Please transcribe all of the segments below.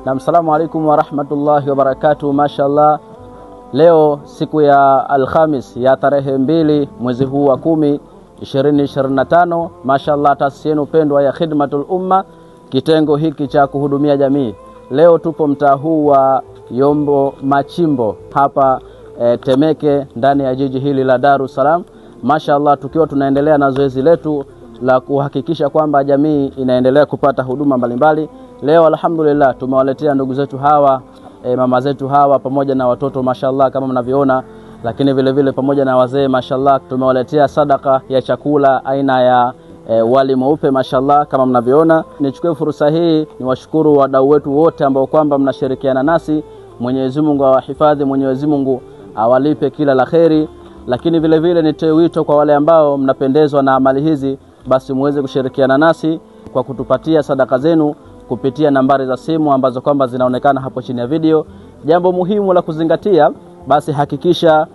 Na msalamu alaikum wa rahmatullahi wa barakatuh. Mashallah, leo siku ya Alhamis ya tarehe 2 mwezi huu wa 10 2025. Mashallah, taasisi yenu pendwa ya Khidmatul Umma, kitengo hiki cha kuhudumia jamii. Leo tupo mtaa huu wa Yombo Machimbo hapa Temeke, ndani ya jiji hili la Dar es Salaam. Mashallah, tukiwa tunaendelea na zoezi letu la kuhakikisha kwamba jamii inaendelea kupata huduma mbalimbali. Leo alhamdulillah tumewaletea ndugu zetu hawa, mama zetu hawa pamoja na watoto mashallah kama mnavyoona, lakini vile vile pamoja na wazee mashallah, tumewaletea sadaka ya chakula aina ya wali mweupe mashallah kama mnavyoona. Nichukue fursa hii niwashukuru wadau wetu wote ambao kwamba mnashirikiana nasi. Mwenyezi Mungu awahifadhi, Mwenyezi Mungu awalipe kila la kheri. Lakini vile vile nitoe wito kwa wale ambao mnapendezwa na amali hizi, basi muweze kushirikiana nasi kwa kutupatia sadaka zenu kupitia nambari za simu ambazo kwamba zinaonekana hapo chini ya video. Jambo muhimu la kuzingatia, basi hakikisha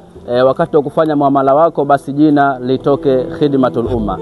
wakati wa kufanya muamala wako basi jina litoke Khidmatul Umma.